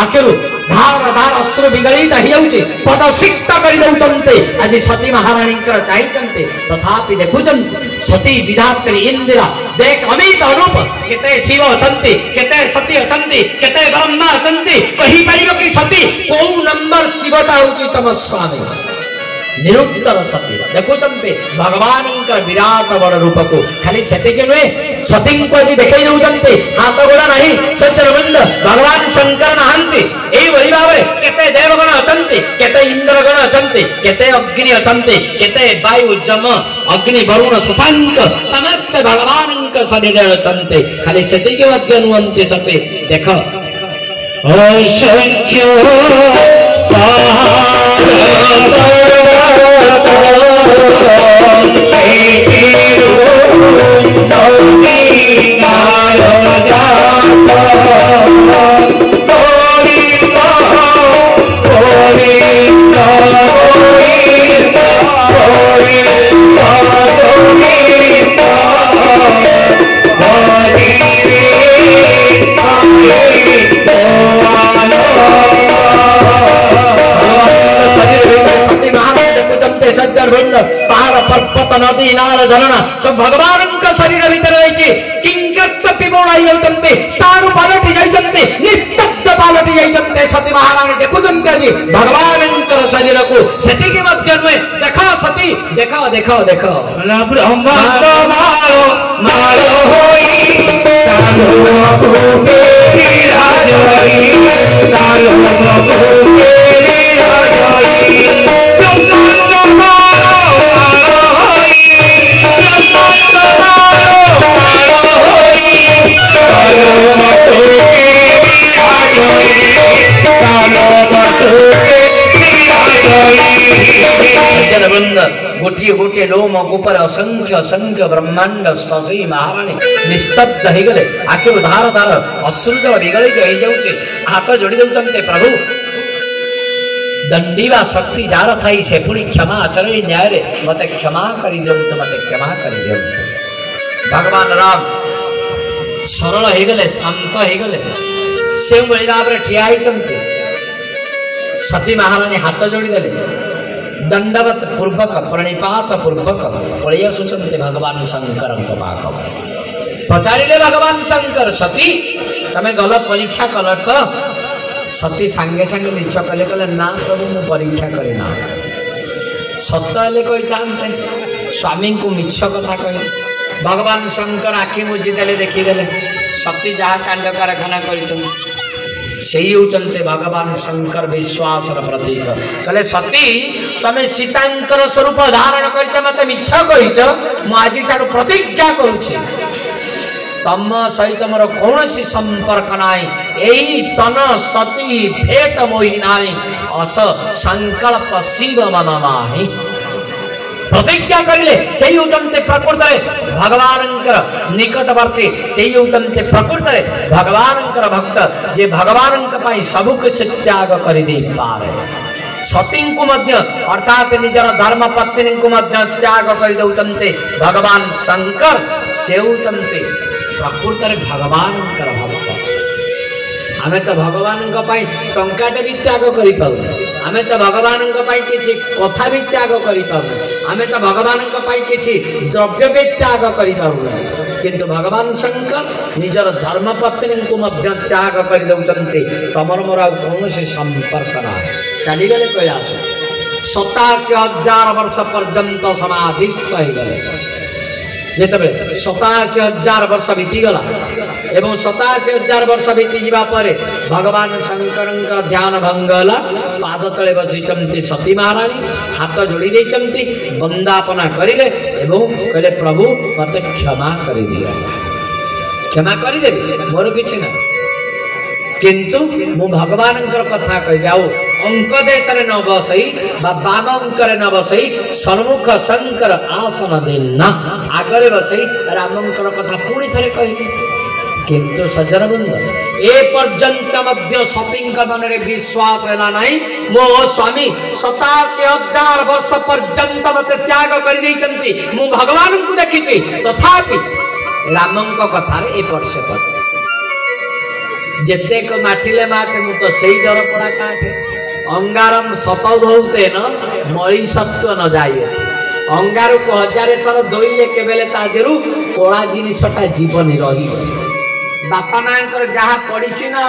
आखिर धार धार अश्रु विगलित हो पदसिक्त कर आज सती महाराणी चाहिए तथापि देखुंत सती विधात्री इंदिरा देख अमित अरूप केते शिव अछंती केते सती अछंती केते ब्रह्मा अछंती कहि परिबो कि सती को नंबर शिवटा होची तम स्वामी निरुत्तर सती देखुंत भगवान विराट बड़ रूप को खाली से नुहे सती को आज देखे जाऊँचे हाथ गोड़ा नहीं सज्जनवृंद भगवान शंकर नहांती यही भाव में केते देवगण अछंती केते इंद्रगण अछंती केते अग्नि अछंती केते वायु जम अग्नि वरुण शशांक समस्त भगवान शरीर अछंती खाली से मध्य नुहंती सती देख असंख्य पहाड़ पर्वत नदी नाल झरणा सब भगवान शरीर भीतर रही किंकर्त पिबोड़ाई होते सारू पलटि जाइए निस्तब्ध पलटि जाइए सती महाराणी देखुंत आज भगवान शरीर को सेटिकी मध्य में देख सती देख देख देख गोटे गोटे लोम ऊपर असंख्य असंख्य ब्रह्मांड शशि महाराणी निस्तब्ध हो गले आखिर धार धार अश्रुज विगलित हो जाऊे हाथ जोड़ी दौरान प्रभु दंडीवा शक्ति जार थी से पुणी क्षमा आचरण न्याय मत क्षमा कर दिंतु मत क्षमा कर दिंतु भगवान राम सरल हो गले शांत हो गले से भाव में ठिया होती सती महाराणी हाथ जोड़ी देले दंडवत पूर्वक प्रणिपात पूर्वक पलि आसुचंते भगवान शंकर पाख पचारे भगवान शंकर सती तमें गल परीक्षा कल तो सती सांगे सांगे मिछ कले कले ना प्रभु मु परीक्षा करे ना सत हेले कही था स्वामी को मिछ कथा कहे भगवान शंकर आखि मुझीदे देखीदे सती जहाँ कांड कारखाना कर भगवान शंकर विश्वास प्रतीक कहले सती तमें सीतांकर स्वरूप धारण कर मत मिछ कही मुझे तार प्रतिज्ञा करुछि तम सहित मोर कौन संपर्क नाई यही तन सती भेट मोहि नाई अस संकल्प शिव मन माहि प्रतिज्ञा करिले सेही होतंते प्रकृत रे भगवान निकटवर्ती सेही होतंते प्रकृत रे भगवान भक्त जे भगवान पई सब कुछ त्याग कर दे पारे सती को मध्य अर्थात निजर धर्म पत्नी को मध्य त्याग कर दउतंते भगवान शंकर से होतंते प्रकृत रे भगवान भक्त आमे तो भगवान टंकाटे भी त्याग करि पाउ आमे तो भगवान किसी कथा भी त्याग करि पाउ आमे तो भगवान किसी द्रव्य भी त्याग करि पाउ किंतु भगवान शंकर निजर धर्मपत्नी को मध्य त्याग कर दउचंते तमर मोर कौन से संपर्क ना चली गले प्रयास 87,000 वर्ष पर्यंत समाधिस्थ हो गले जेतबे 87,000 वर्ष बीतीगला एवं 87,000 वर्ष बीती जीवा परे भगवान शंकर ध्यान भंगला पाद तले बसी सती महाराणी हाथ जोड़ी देइचंती वंदापना करिले एवं कहले प्रभु मते क्षमा कर दिया क्षमा कर दे मोर किछि ना किंतु मु भगवान कथा कह जाऊ अंक देश न बसई बाम अंक न बसई सन्मुख शंकर आसन देना आगरे बसई राम कथा पुणी थे कहली किंतु सज्जन बंद ए पर्यंत मध्य सती मन में विश्वास है ना मो स्वामी 87,000 वर्ष पर्यंत मत त्याग कर मु भगवान को देखी तथापि राम कथार ए वर्ष पर जेते को माटिले माटे मु तो सही दर पड़ा काटे अंगारम शतधौते न मई सत्व न जाए अंगार को 1000 थर धोइले केबेले ता देरु कोळा जिनिसटा जीवनी रही बापा मांकर जहाँ पड़ी ना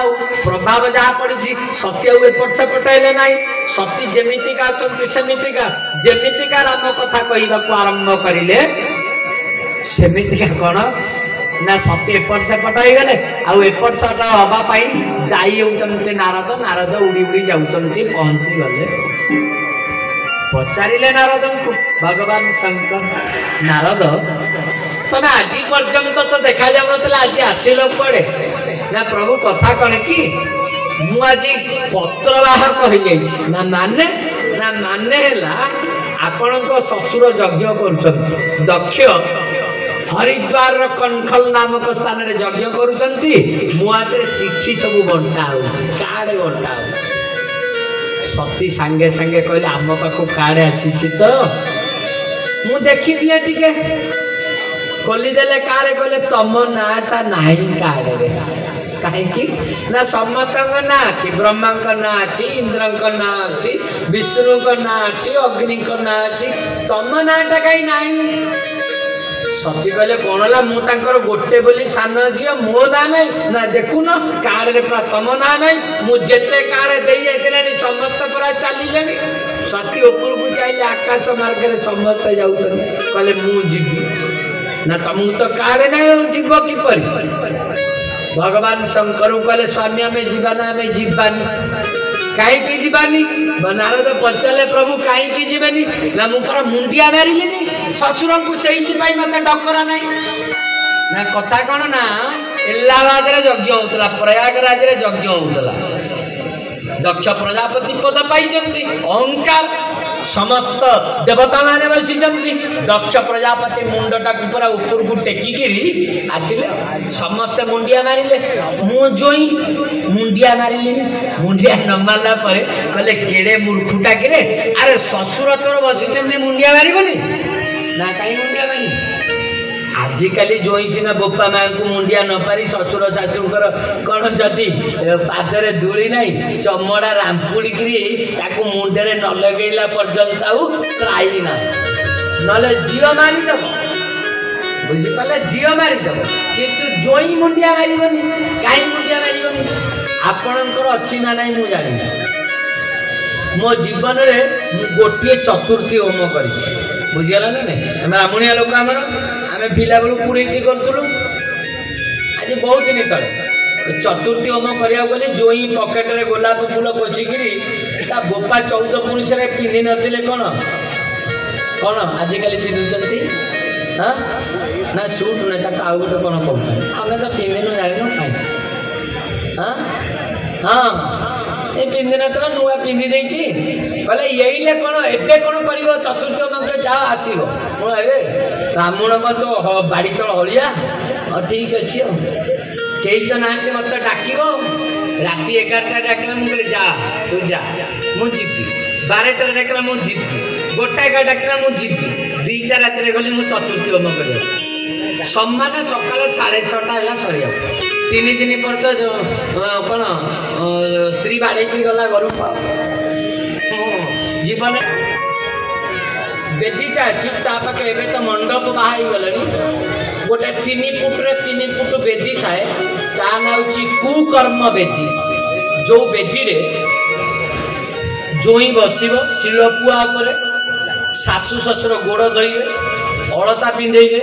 प्रभाव जहाँ पड़ी सत्य एपट सेपट हेले ना सती जेमितिका सेमितिका जेमितिका राम कथा कहवाक आरंभ करिले सेमितिका कौन ना सत्य एपट सेपट हो गले आएपट सेपट हवाई दायी होती नारद नारद उड़ी उड़ी जाऊँच पहुंची गले पचारे नारद को भगवान शंकर नारद तमें आज पर्यंत तो देखा जाऊला आज आसिल पड़े ना प्रभु कथा कौन कि मुझे पत्रवाहक हो ना माने आपण ससुर यज्ञ कर दक्ष हरिद्वार कणखल नामक स्थान में यज्ञ कर चिठी सब बंटा कार्ड बंटा सती सांगे सांगे कहले आम पाखु कार्ड आसी तो मु देखी दिए टिके खोलीदेले कारे कहले तम नाटा नाही कार्ड रे कहीं ना समस्त ना अच्छी ब्रह्मा ना अच्छी इंद्र ना अच्छी विष्णु ना अच्छी अग्नि ना अच्छी तम नाटा कहीं नहीं सती कहले कौन है मुझे गोटे बोली सान झी मो ना ना ना देखुन कार्ड तम ना ना मुझे कार्ड दे आसला समस्त पूरा चलिले सती ऊपर को जाइले आकाश मार्ग में समस्त जाऊँ कहले मुझी ना तुमको तो कार्ड नहीं जीव किपर भगवान शंकर कहले स्वामी आम जीवाना आम जीवानी कहीं जीवानी नारद पचारे प्रभु कहीं जीवानी ना मुझे मुंडिया मारे ससुर को से मत डकरा ना ना कथा कौन ना इलाहाबाद यज्ञ होता प्रयागराज यज्ञ होता दक्ष प्रजापति पद पाई अहंकार समस्त देवता माने बसी दक्ष प्रजापति मुंडटा पूरा ऊपर को टेकिकी आसिले समस्त मुंडिया मारिले मु जोई मुंडिया मारिले मुंडिया न मारला परे कहले केड़े मूर्खुटा किरे अरे ससुर तोर बसी मुंडिया मारिबनी ना कहीं मुंडिया मारी आजिकाली जोई सीना बोपा माँ को मुंडिया न पारी ससुर शाशुर कौन जदि पादरे धूली ना चमड़ा रामपुड़िकी मुंडे न लगेला पर्यंत त्राई ना ना झील मारिदेव बुझिपारे झील मारिदेव किंतु जोई मुंडिया मारबनी कहीं मुंडिया मारबनी आपणकर अच्छी ना ना मु जानी मो जीवन में गोटे चतुर्थी होम कर बुझीगला ना नहीं ब्राह्मणिया लोक आम आम पिला बेलू पूरे करूँ आज बहुत दिन तले चतुर्थी होम करा गले जोई पकेट रे गोलाप फूल कोचिकी बोपा 14 पुरुष पिंधि नथिले कौन कौन आजिकल पिंधुंट हाँ ना सुट ना आउ गोटे कौन कहते आम तो पिंधि जान हाँ हाँ ये पिंधि नथिला नुआ पिंधि देछि कहले यही कौन एबे कौन कर चतुर्थी होम जा आसो ब्राह्मण तो बाड़ी तल हलिया ठीक अच्छे कई तो ना मत डाक राति 11टा डाकला मुझे जा तू जा मुझी 12टा डाकला मुझी 1टा डाकला मुझी 2टा रात गली मुझे चतुर्थी होम कर सम्मान सकाल 6:30 है सर 3 दिन पर तो कौन स्त्री बाड़े गला घर जीवन बेदीटा अच्छी पाखे एवं तो मंडप बाहर गले गोटे 3 फुट बेदी थाए ता ना कुकर्म बेदी जो बेदी रे जोई बसब शिलपुआ शाशु शशुर गोड़ धोइबे अलता पिंधेबे